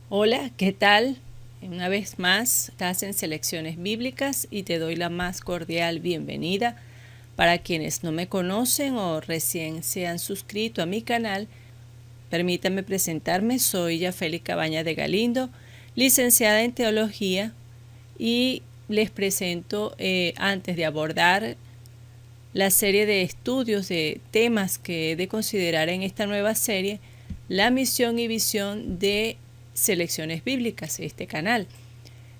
Hola, ¿qué tal? Una vez más, estás en Selecciones Bíblicas y te doy la más cordial bienvenida. Para quienes no me conocen o recién se han suscrito a mi canal, permítanme presentarme. Soy Yafeli Cabaña de Galindo, licenciada en Teología, y les presento, antes de abordar la serie de estudios de temas que he de considerar en esta nueva serie, la misión y visión de Selecciones Bíblicas, este canal.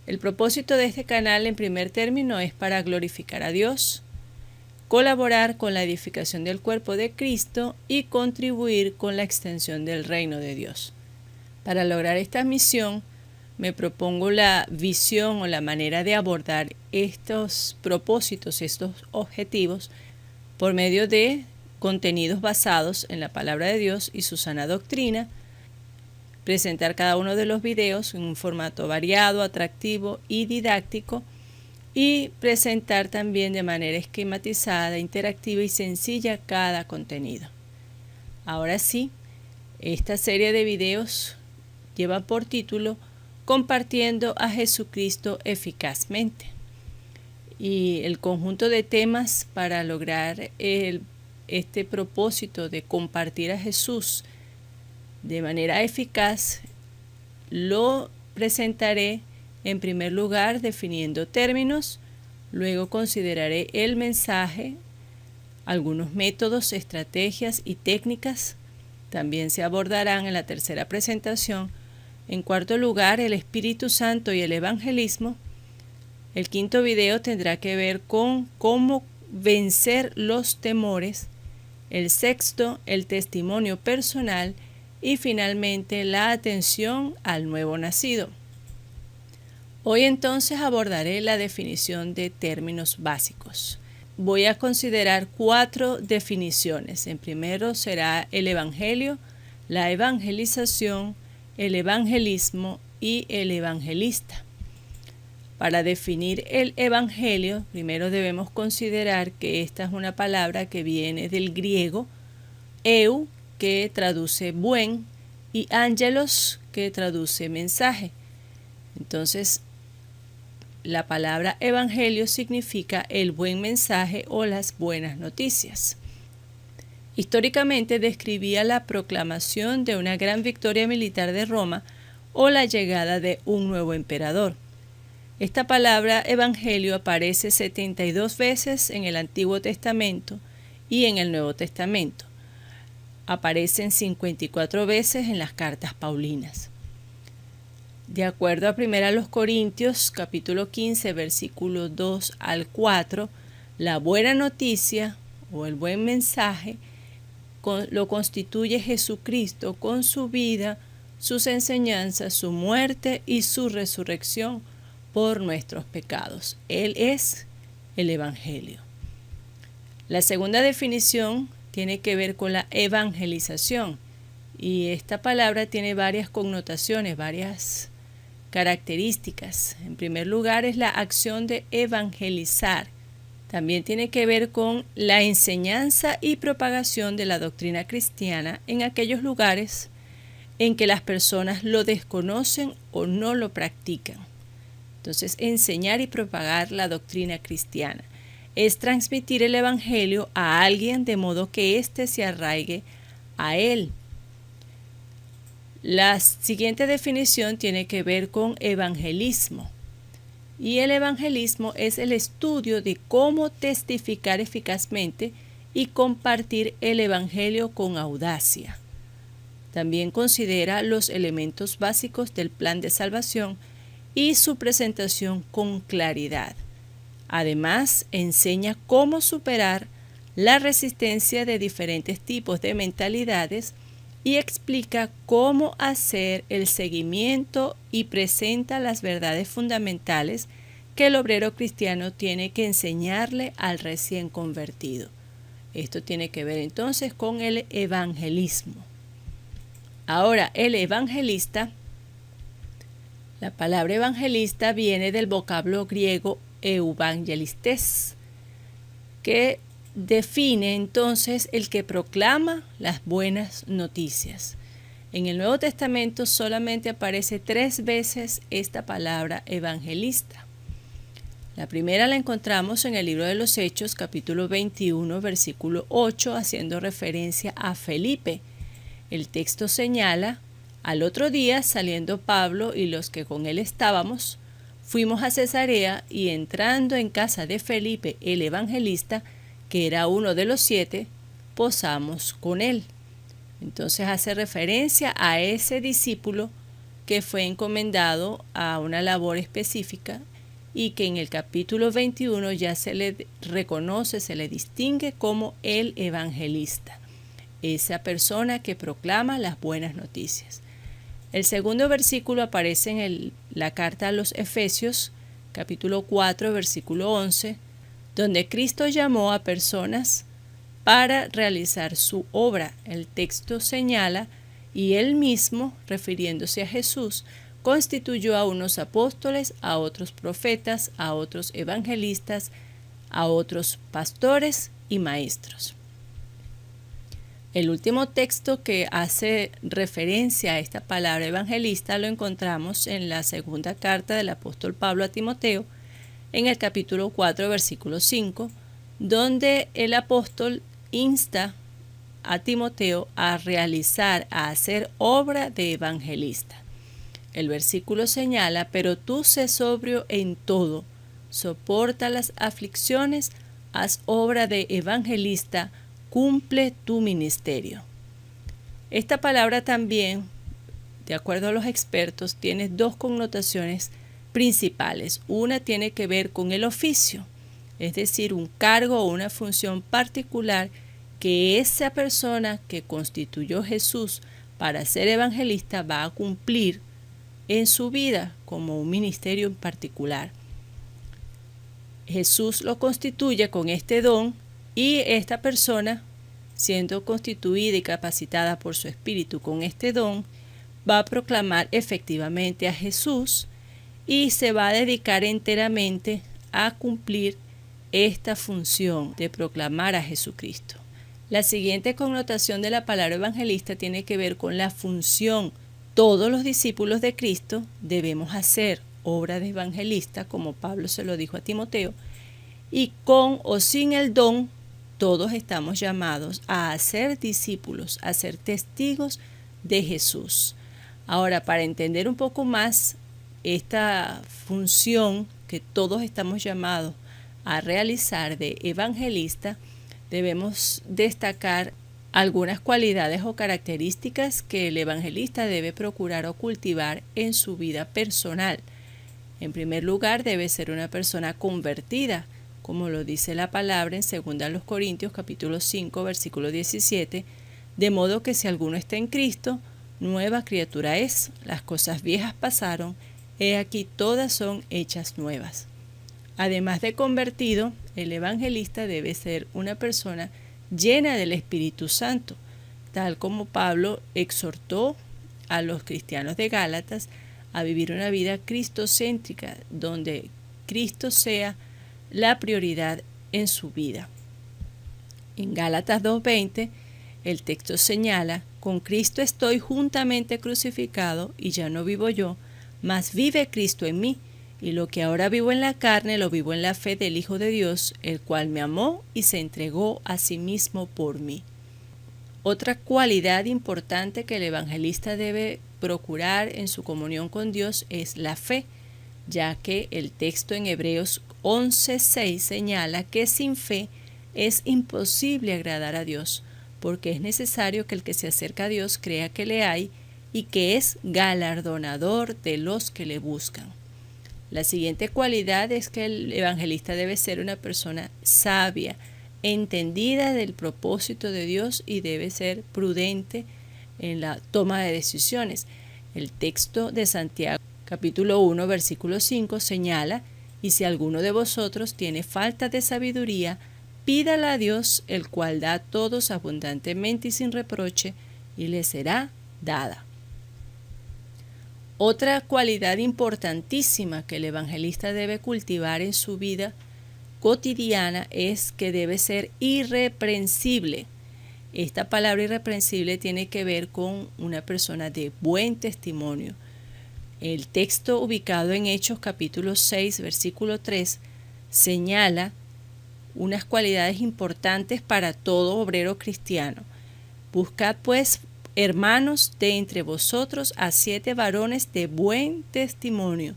El propósito de este canal, en primer término, es para glorificar a Dios, colaborar con la edificación del cuerpo de Cristo y contribuir con la extensión del reino de Dios. Para lograr esta misión, me propongo la visión o la manera de abordar estos propósitos, estos objetivos, por medio de contenidos basados en la palabra de Dios y su sana doctrina, presentar cada uno de los videos en un formato variado, atractivo y didáctico, y presentar también de manera esquematizada, interactiva y sencilla cada contenido. Ahora sí, esta serie de videos lleva por título Compartiendo a Jesucristo eficazmente. Y el conjunto de temas para lograr este propósito de compartir a Jesús de manera eficaz lo presentaré en primer lugar definiendo términos, luego consideraré el mensaje, algunos métodos, estrategias y técnicas también se abordarán en la tercera presentación. En cuarto lugar, el Espíritu Santo y el evangelismo. El quinto video tendrá que ver con cómo vencer los temores. El sexto, el testimonio personal. Y finalmente, la atención al nuevo nacido. Hoy entonces abordaré la definición de términos básicos. Voy a considerar 4 definiciones. En primero será el evangelio, la evangelización, el evangelismo y el evangelista. Para definir el evangelio, primero debemos considerar que esta es una palabra que viene del griego eu, que traduce buen, y ángelos, que traduce mensaje. Entonces, la palabra evangelio significa el buen mensaje o las buenas noticias. Históricamente describía la proclamación de una gran victoria militar de Roma o la llegada de un nuevo emperador. Esta palabra evangelio aparece 72 veces en el Antiguo Testamento y en el Nuevo Testamento. Aparecen 54 veces en las cartas paulinas. De acuerdo a 1 Corintios capítulo 15 versículos 2 al 4, la buena noticia o el buen mensaje lo constituye Jesucristo con su vida, sus enseñanzas, su muerte y su resurrección por nuestros pecados. Él es el evangelio. La segunda definición tiene que ver con la evangelización, y esta palabra tiene varias connotaciones, varias características. En primer lugar, es la acción de evangelizar. También tiene que ver con la enseñanza y propagación de la doctrina cristiana en aquellos lugares en que las personas lo desconocen o no lo practican. Entonces, enseñar y propagar la doctrina cristiana es transmitir el evangelio a alguien de modo que éste se arraigue a él. La siguiente definición tiene que ver con evangelismo. Y el evangelismo es el estudio de cómo testificar eficazmente y compartir el evangelio con audacia. También considera los elementos básicos del plan de salvación y su presentación con claridad. Además, enseña cómo superar la resistencia de diferentes tipos de mentalidades y explica cómo hacer el seguimiento y presenta las verdades fundamentales que el obrero cristiano tiene que enseñarle al recién convertido. Esto tiene que ver entonces con el evangelismo. Ahora, el evangelista, la palabra evangelista viene del vocablo griego euangelistes, que define entonces el que proclama las buenas noticias. En el Nuevo Testamento solamente aparece 3 veces esta palabra evangelista. La primera la encontramos en el libro de los Hechos, capítulo 21, versículo 8, haciendo referencia a Felipe. El texto señala: al otro día, saliendo Pablo y los que con él estábamos, fuimos a Cesarea y entrando en casa de Felipe el evangelista, que era uno de los 7, posamos con él. Entonces hace referencia a ese discípulo que fue encomendado a una labor específica y que en el capítulo 21 ya se le reconoce, se le distingue como el evangelista, esa persona que proclama las buenas noticias. El segundo versículo aparece en la carta a los Efesios, capítulo 4, versículo 11, donde Cristo llamó a personas para realizar su obra. El texto señala: y él mismo, refiriéndose a Jesús, constituyó a unos apóstoles, a otros profetas, a otros evangelistas, a otros pastores y maestros. El último texto que hace referencia a esta palabra evangelista lo encontramos en la segunda carta del apóstol Pablo a Timoteo, en el capítulo 4, versículo 5, donde el apóstol insta a Timoteo a realizar, a hacer obra de evangelista. El versículo señala: pero tú sé sobrio en todo, soporta las aflicciones, haz obra de evangelista, cumple tu ministerio. Esta palabra también, de acuerdo a los expertos, tiene 2 connotaciones principales. Una tiene que ver con el oficio, es decir, un cargo o una función particular que esa persona que constituyó Jesús para ser evangelista va a cumplir en su vida como un ministerio en particular. Jesús lo constituye con este don y esta persona, siendo constituida y capacitada por su Espíritu con este don, va a proclamar efectivamente a Jesús y se va a dedicar enteramente a cumplir esta función de proclamar a Jesucristo. La siguiente connotación de la palabra evangelista tiene que ver con la función. Todos los discípulos de Cristo debemos hacer obra de evangelista, como Pablo se lo dijo a Timoteo, y con o sin el don, todos estamos llamados a hacer discípulos, a ser testigos de Jesús. Ahora, para entender un poco más esta función que todos estamos llamados a realizar de evangelista, debemos destacar algunas cualidades o características que el evangelista debe procurar o cultivar en su vida personal. En primer lugar, debe ser una persona convertida, como lo dice la palabra en 2 Corintios capítulo 5, versículo 17, de modo que si alguno está en Cristo, nueva criatura es, las cosas viejas pasaron, he aquí todas son hechas nuevas. Además de convertido, el evangelista debe ser una persona llena del Espíritu Santo, tal como Pablo exhortó a los cristianos de Gálatas a vivir una vida cristocéntrica, donde Cristo sea la prioridad en su vida. En Gálatas 2:20, el texto señala: con Cristo estoy juntamente crucificado, y ya no vivo yo, mas vive Cristo en mí, y lo que ahora vivo en la carne lo vivo en la fe del Hijo de Dios, el cual me amó y se entregó a sí mismo por mí. Otra cualidad importante que el evangelista debe procurar en su comunión con Dios es la fe, ya que el texto en Hebreos 11:6 señala que sin fe es imposible agradar a Dios, porque es necesario que el que se acerca a Dios crea que le hay y que es galardonador de los que le buscan. La siguiente cualidad es que el evangelista debe ser una persona sabia, entendida del propósito de Dios, y debe ser prudente en la toma de decisiones. El texto de Santiago, capítulo 1, versículo 5, señala: y si alguno de vosotros tiene falta de sabiduría, pídala a Dios, el cual da a todos abundantemente y sin reproche, y le será dada. Otra cualidad importantísima que el evangelista debe cultivar en su vida cotidiana es que debe ser irreprensible. Esta palabra irreprensible tiene que ver con una persona de buen testimonio. El texto ubicado en Hechos capítulo 6, versículo 3, señala unas cualidades importantes para todo obrero cristiano. Buscad pues, hermanos, de entre vosotros a 7 varones de buen testimonio,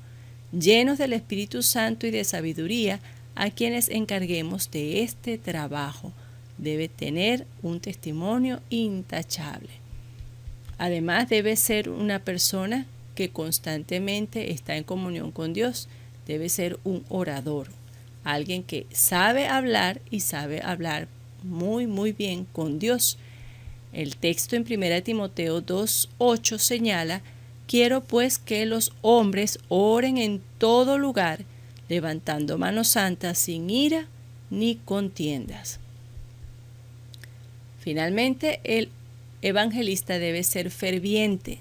llenos del Espíritu Santo y de sabiduría, a quienes encarguemos de este trabajo. Debe tener un testimonio intachable. Además, debe ser una persona que constantemente está en comunión con Dios. Debe ser un orador, alguien que sabe hablar y sabe hablar muy bien con Dios. El texto en 1 Timoteo 2:8 señala: quiero pues que los hombres oren en todo lugar, levantando manos santas sin ira ni contiendas. Finalmente, el evangelista debe ser ferviente.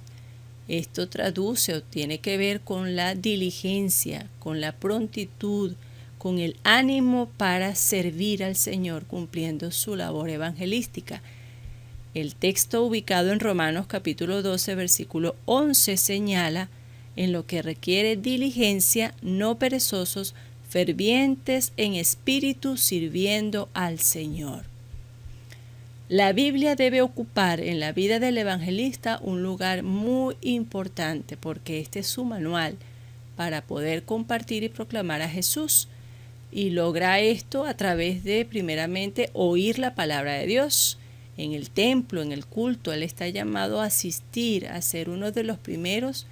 Esto traduce o tiene que ver con la diligencia, con la prontitud, con el ánimo para servir al Señor cumpliendo su labor evangelística. El texto ubicado en Romanos capítulo 12, versículo 11 señala: en lo que requiere diligencia, no perezosos, fervientes en espíritu, sirviendo al Señor. La Biblia debe ocupar en la vida del evangelista un lugar muy importante, porque este es su manual para poder compartir y proclamar a Jesús. Y logra esto a través de, primeramente, oír la palabra de Dios. En el templo, en el culto, él está llamado a asistir, a ser uno de los primeros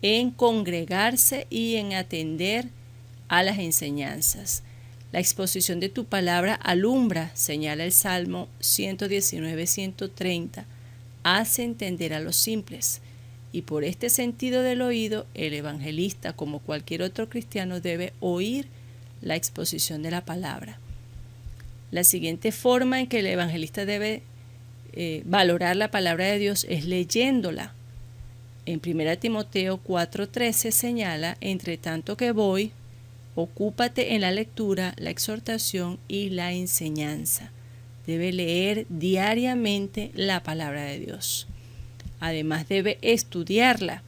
en congregarse y en atender a las enseñanzas. La exposición de tu palabra alumbra, señala el Salmo 119-130, hace entender a los simples. Y por este sentido del oído, el evangelista, como cualquier otro cristiano, debe oír la exposición de la palabra. La siguiente forma en que el evangelista debe valorar la palabra de Dios es leyéndola. En 1 Timoteo 4:13 señala: entre tanto que voy, ocúpate en la lectura, la exhortación y la enseñanza. Debe leer diariamente la palabra de Dios. Además, debe estudiarla.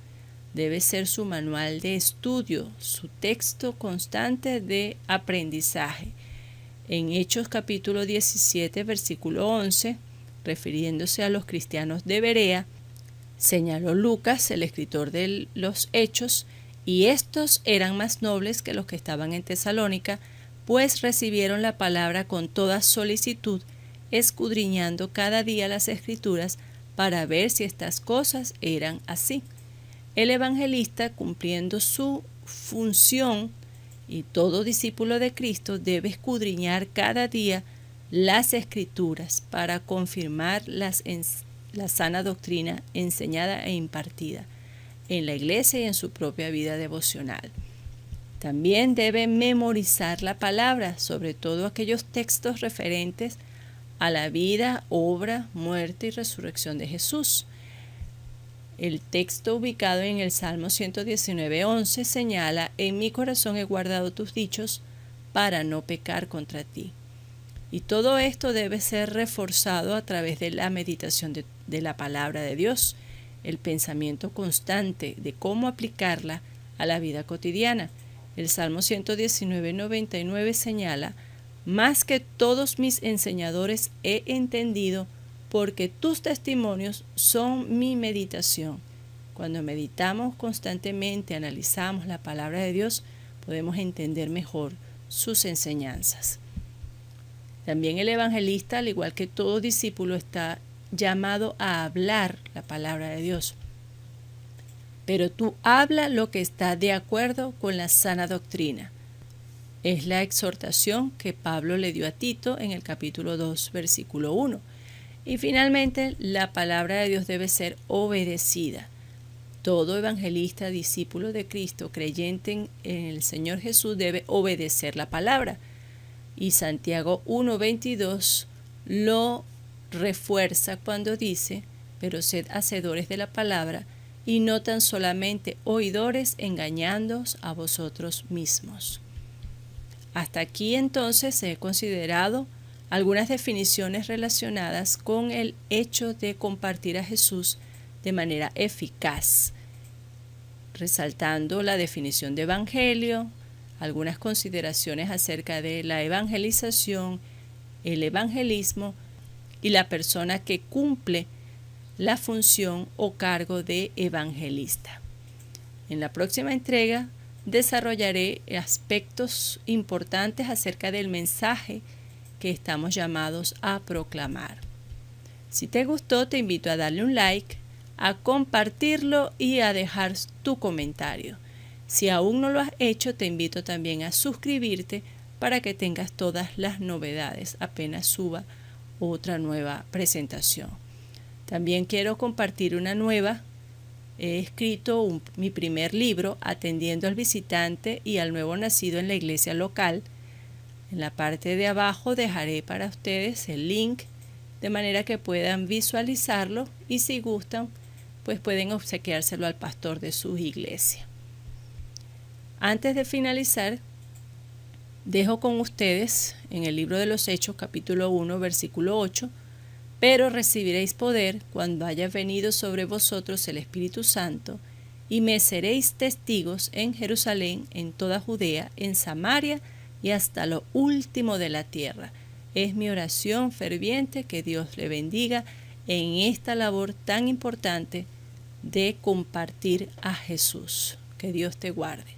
Debe ser su manual de estudio, su texto constante de aprendizaje. En Hechos capítulo 17, versículo 11, refiriéndose a los cristianos de Berea, señaló Lucas, el escritor de los Hechos: y estos eran más nobles que los que estaban en Tesalónica, pues recibieron la palabra con toda solicitud, escudriñando cada día las Escrituras para ver si estas cosas eran así. El evangelista, cumpliendo su función, y todo discípulo de Cristo debe escudriñar cada día las Escrituras para confirmar la sana doctrina enseñada e impartida en la iglesia y en su propia vida devocional. También debe memorizar la palabra, sobre todo aquellos textos referentes a la vida, obra, muerte y resurrección de Jesús. El texto ubicado en el Salmo 119:11 señala: en mi corazón he guardado tus dichos para no pecar contra ti. Y todo esto debe ser reforzado a través de la meditación de la palabra de Dios, el pensamiento constante de cómo aplicarla a la vida cotidiana. El Salmo 119:99 señala: más que todos mis enseñadores he entendido, porque tus testimonios son mi meditación. Cuando meditamos constantemente, analizamos la palabra de Dios, podemos entender mejor sus enseñanzas. También el evangelista, al igual que todo discípulo, está llamado a hablar la palabra de Dios. Pero tú habla lo que está de acuerdo con la sana doctrina. Es la exhortación que Pablo le dio a Tito en el capítulo 2, versículo 1. Y finalmente, la palabra de Dios debe ser obedecida. Todo evangelista, discípulo de Cristo, creyente en el Señor Jesús, debe obedecer la palabra. Y Santiago 1:22 lo refuerza cuando dice: pero sed hacedores de la palabra y no tan solamente oidores, engañándoos a vosotros mismos. Hasta aquí entonces he considerado algunas definiciones relacionadas con el hecho de compartir a Jesús de manera eficaz, resaltando la definición de evangelio, algunas consideraciones acerca de la evangelización, el evangelismo y la persona que cumple la función o cargo de evangelista. En la próxima entrega desarrollaré aspectos importantes acerca del mensaje que estamos llamados a proclamar. Si te gustó, te invito a darle un like, a compartirlo y a dejar tu comentario. Si aún no lo has hecho, te invito también a suscribirte para que tengas todas las novedades apenas suba otra nueva presentación. También quiero compartir una nueva. He escrito mi primer libro, Atendiendo al visitante y al nuevo nacido en la iglesia local. En la parte de abajo dejaré para ustedes el link de manera que puedan visualizarlo y si gustan, pues pueden obsequiárselo al pastor de su iglesia. Antes de finalizar, dejo con ustedes en el libro de los Hechos, capítulo 1, versículo 8, pero recibiréis poder cuando haya venido sobre vosotros el Espíritu Santo, y me seréis testigos en Jerusalén, en toda Judea, en Samaria y hasta lo último de la tierra. Es mi oración ferviente que Dios le bendiga en esta labor tan importante de compartir a Jesús. Que Dios te guarde.